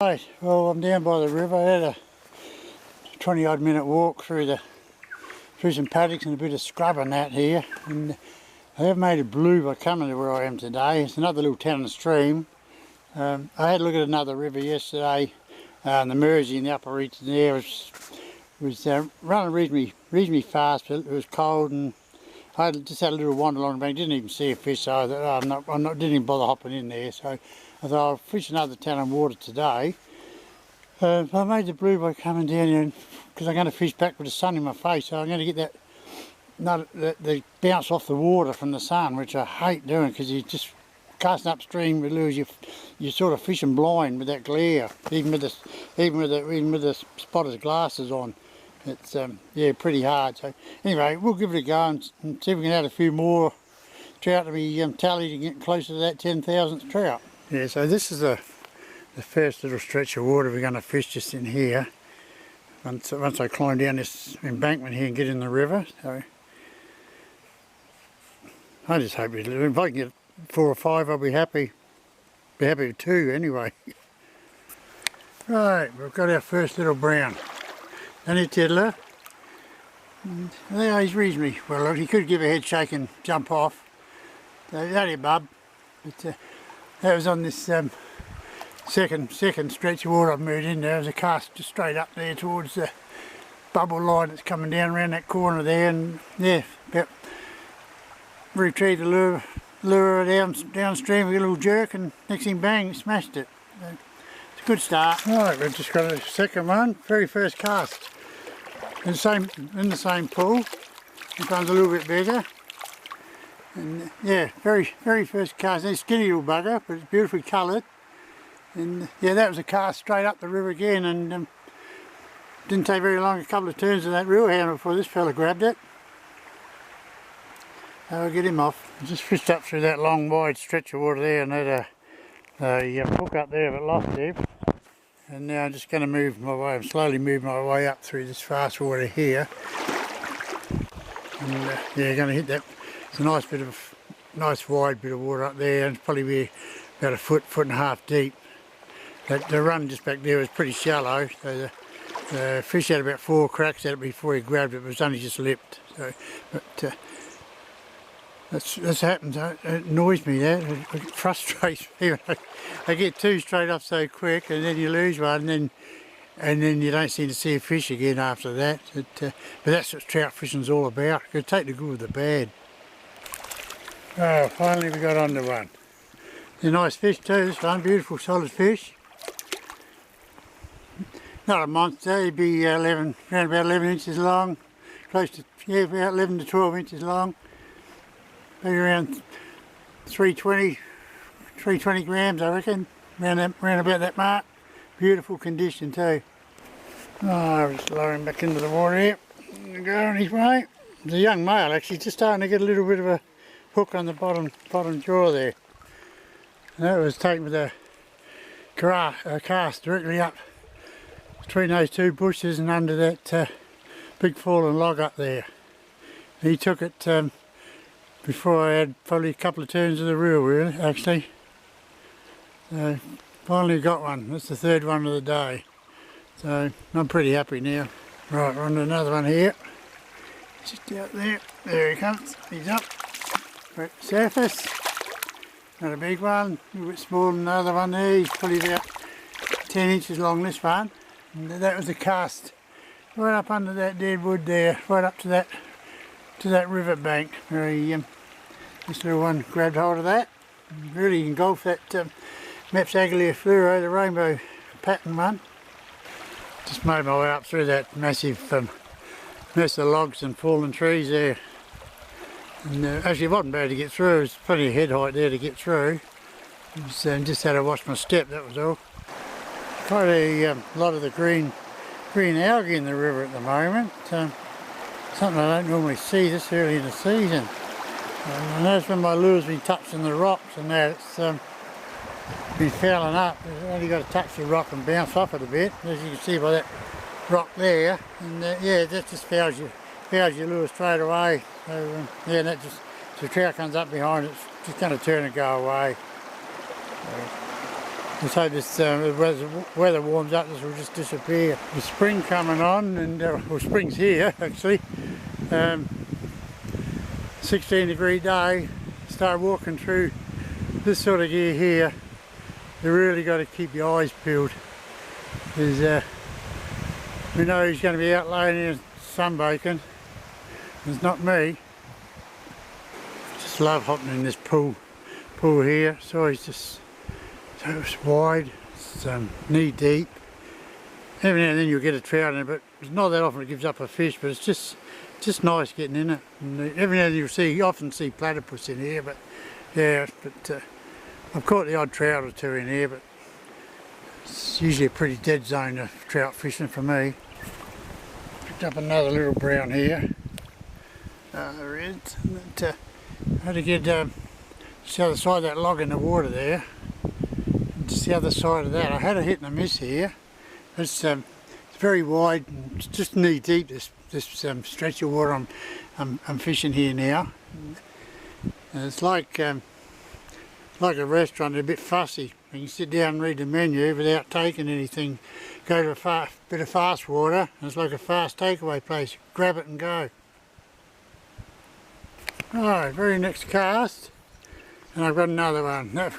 Right, well I'm down by the river. I had a 20 odd minute walk through some paddocks and a bit of scrub and that here, and I have made it blue by coming to where I am today. It's another little town and stream. I had a look at another river yesterday, the Mersey in the upper reaches there was running reasonably fast, but it was cold, and I just had a little wander along the bank. Didn't even see a fish, so I thought, didn't even bother hopping in there. So I thought I'll fish another town and water today. I made the blue by coming down here because I'm going to fish back with the sun in my face, so I'm going to get the bounce off the water from the sun, which I hate doing because you just casting upstream with lures, you're sort of fishing blind with that glare, even with the spotter's glasses on. It's yeah, pretty hard. So anyway, we'll give it a go and see if we can add a few more trout to be tallied and get closer to that 10,000th trout. Yeah, so this is the first little stretch of water we're going to fish just in here. Once I climb down this embankment here and get in the river. So I just hope if I can get 4 or 5, I'll be happy. Be happy with 2 anyway. Right, we've got our first little brown. Only a tiddler. And there, he's reasonably well. He could give a head shake and jump off. So only a bub. But that was on this second stretch of water I've moved in. There was a cast just straight up there towards the bubble line that's coming down around that corner there, and yeah, about retrieved the lure downstream with a little jerk, and next thing bang, smashed it. So it's a good start. Right, we've just got a second one, very first cast. In the same pool. This one's a little bit bigger. And yeah, very first cast. It's a skinny little bugger, but it's beautifully coloured. And yeah, that was a cast straight up the river again, and didn't take very long, a couple of turns of that reel handle before this fella grabbed it. So I'll get him off. I just fished up through that long wide stretch of water there and had a hook up there but lost it. And now I'm just going to move my way, I'm slowly moving my way up through this fast water here. And yeah, going to hit that. It's a nice wide bit of water up there, and it's probably be about a foot and a half deep. The run just back there was pretty shallow, so the fish had about 4 cracks at it before he grabbed it, but it was only just lipped. So, but that's happened. It annoys me, that it frustrates me. I get 2 straight off so quick, and then you lose one, and then you don't seem to see a fish again after that. But that's what trout fishing's all about. You take the good with the bad. Oh, finally we got onto one. It's a nice fish too, this one, beautiful solid fish. Not a monster, he'd be around about 11 inches long, close to, yeah, about 11 to 12 inches long. Maybe around 320 grams, I reckon, around about that mark. Beautiful condition too. Oh, I'll just lower him back into the water here. There we go on his way. It's a young male actually, just starting to get a little bit of a hook on the bottom jaw there. And that was taken with a cast directly up between those 2 bushes and under that big fallen log up there. He took it before I had probably a couple of turns of the reel, really, actually. Finally got one. That's the 3rd one of the day. So I'm pretty happy now. Right, we're on to another one here. Just out there. There he comes. He's up. We're at the surface. Not a big one. A little bit smaller than the other one there. He's probably about 10 inches long, this one. And that was the cast right up under that dead wood there, right up to that river bank. This little one grabbed hold of that. Really engulfed that Mepps Aglia fluoro, the rainbow pattern one. Just made my way up through that massive mess of logs and fallen trees there. And actually it wasn't bad to get through, there's plenty of head height there to get through. Just had to watch my step, that was all. Quite a lot of the green algae in the river at the moment. Something I don't normally see this early in the season. I notice when my lure's been touching the rocks and that, it's been fouling up. You've only got to touch the rock and bounce off it a bit, as you can see by that rock there. And yeah, that just fouls your lure straight away. So yeah, that just, if the trout comes up behind it, it's just going to turn and go away. So, Let's hope this weather warms up, this will just disappear. The spring coming on, and well, spring's here actually. 16-degree day. Start walking through this sort of gear here. You really got to keep your eyes peeled. There's, we know he's going to be out laying here sunbaking. It's not me. Just love hopping in this pool here. It's always just so wide. It's knee deep. Every now and then you'll get a trout in it, but it's not that often it gives up a fish. But it's just nice getting in it. And every now and then you often see platypus in here, but yeah, but I've caught the odd trout or two in here, but it's usually a pretty dead zone of trout fishing for me. Picked up another little brown here. There it is. But, I had to get just the other side of that log in the water there. And just the other side of that. I had a hit and a miss here. It's very wide, and it's just knee deep. This stretch of water I'm fishing here now. And it's like a restaurant, a bit fussy. You can sit down and read the menu without taking anything. Go to a bit of fast water, and it's like a fast takeaway place. Grab it and go. Alright, very next cast, and I've got another one. That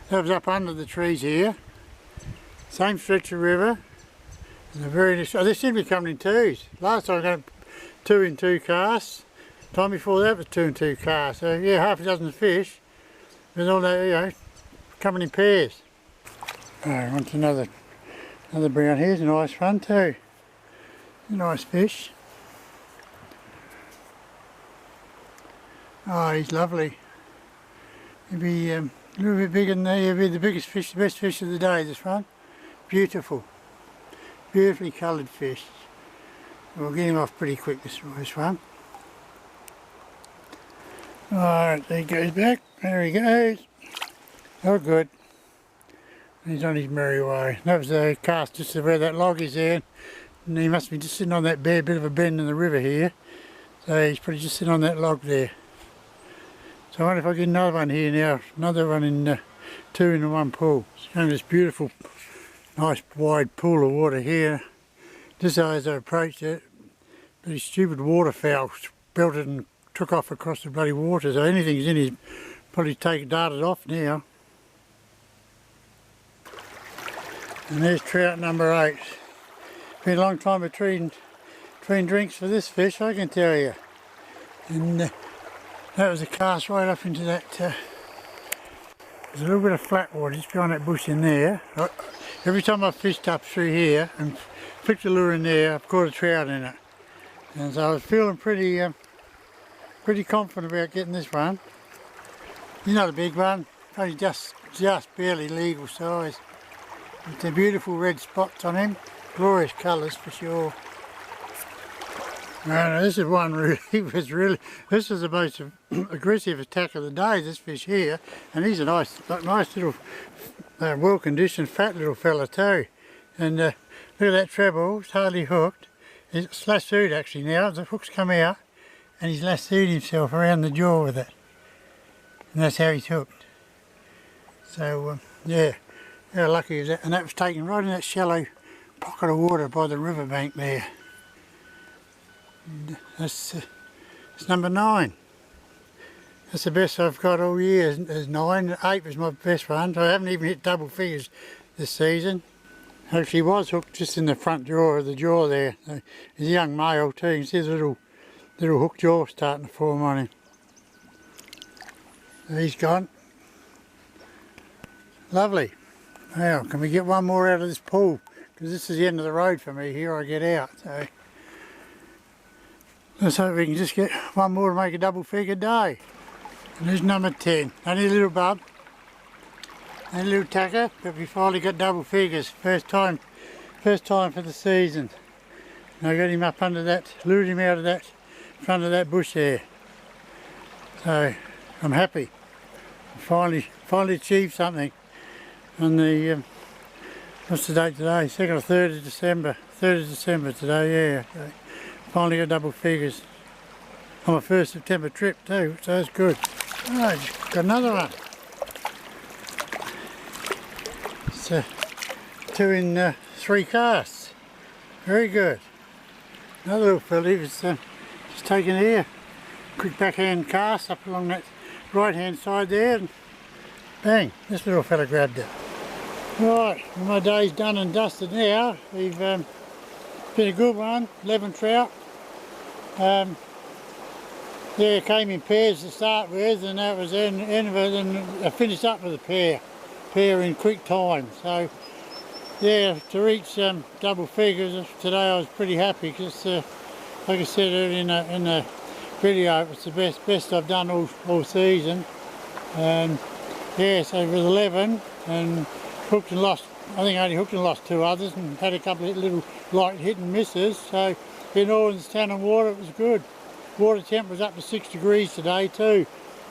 was up under the trees here. Same stretch of river. And the very next, they seem to be coming in twos. Last time I got 2 in 2 casts. Time before that was 2 in 2 casts. So yeah, half a dozen fish. With all that, you know, coming in pairs. Alright, on to another brown. Here's a nice one too. A nice fish. Oh, he's lovely. He'll be a little bit bigger than that. He'll be the biggest fish, the best fish of the day, this one. Beautiful. Beautifully coloured fish. We'll get him off pretty quick, this one. Alright, there he goes back. There he goes. Oh, good. He's on his merry way. That was the cast just where that log is there. And he must be just sitting on that bit of a bend in the river here. So he's probably just sitting on that log there. So I wonder if I get another one here now. Another one in 2 in 1 pool. It's kind of this beautiful, nice wide pool of water here. Just as I approached it, these stupid waterfowl belted and took off across the bloody water. So anything's in here probably darted off now. And there's trout number 8. Been a long time between drinks for this fish, I can tell you. And that was a cast right up into that. There's a little bit of flat water just behind that bush in there. Every time I've fished up through here and flicked the lure in there, I've caught a trout in it. And so I was feeling pretty confident about getting this one. He's not a big one, only just barely legal size. With the beautiful red spots on him, glorious colours for sure. No, this is one really, this is the most aggressive attack of the day, this fish here. And he's a nice little, well-conditioned, fat little fella too. And look at that treble, it's hardly hooked. It's lassoed actually now, the hook's come out, and he's lassoed himself around the jaw with it. And that's how he's hooked. So, yeah, how lucky is that? And that was taken right in that shallow pocket of water by the riverbank there. And that's it's number 9. That's the best I've got all year. There's 9. 8 was my best one. So I haven't even hit double figures this season. Actually was hooked just in the front jaw of the jaw there. He's a young male too. You can see the little hook jaw starting to form on him. He's gone. Lovely. Now, can we get one more out of this pool? Because this is the end of the road for me. Here I get out. So let's hope we can just get one more to make a double figure day. And there's number 10. Only a little bub. Only a little tacker, but we finally got double figures. First time for the season. And I got him up under that, lured him out of that front of that bush there. So I'm happy. I finally achieved something. On the what's the date today? 2nd or 3rd of December. 3rd of December today, yeah. So finally got double figures. On my 1st September trip too, so that's good. Alright, got another one. That's 2 in 3 casts. Very good. Another little filly was just taken here. Quick backhand cast up along that right hand side there, and bang, this little fella grabbed it. Right, well, my day's done and dusted now. We've been a good one, 11 trout. Yeah, it came in pairs to start with, and that was the end of it, and I finished up with a pair in quick time. So yeah, to reach double figures today, I was pretty happy because, like I said earlier in the video, it was the best I've done all season. Yeah, so it was 11, and hooked and lost. I think I only hooked and lost 2 others, and had a couple of little light hit and misses. So in all, in standing water, it was good. Water temp was up to 6 degrees today too.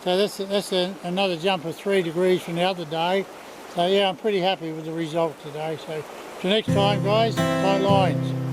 So that's another jump of 3 degrees from the other day. So yeah, I'm pretty happy with the result today. So till next time, guys, tight lines.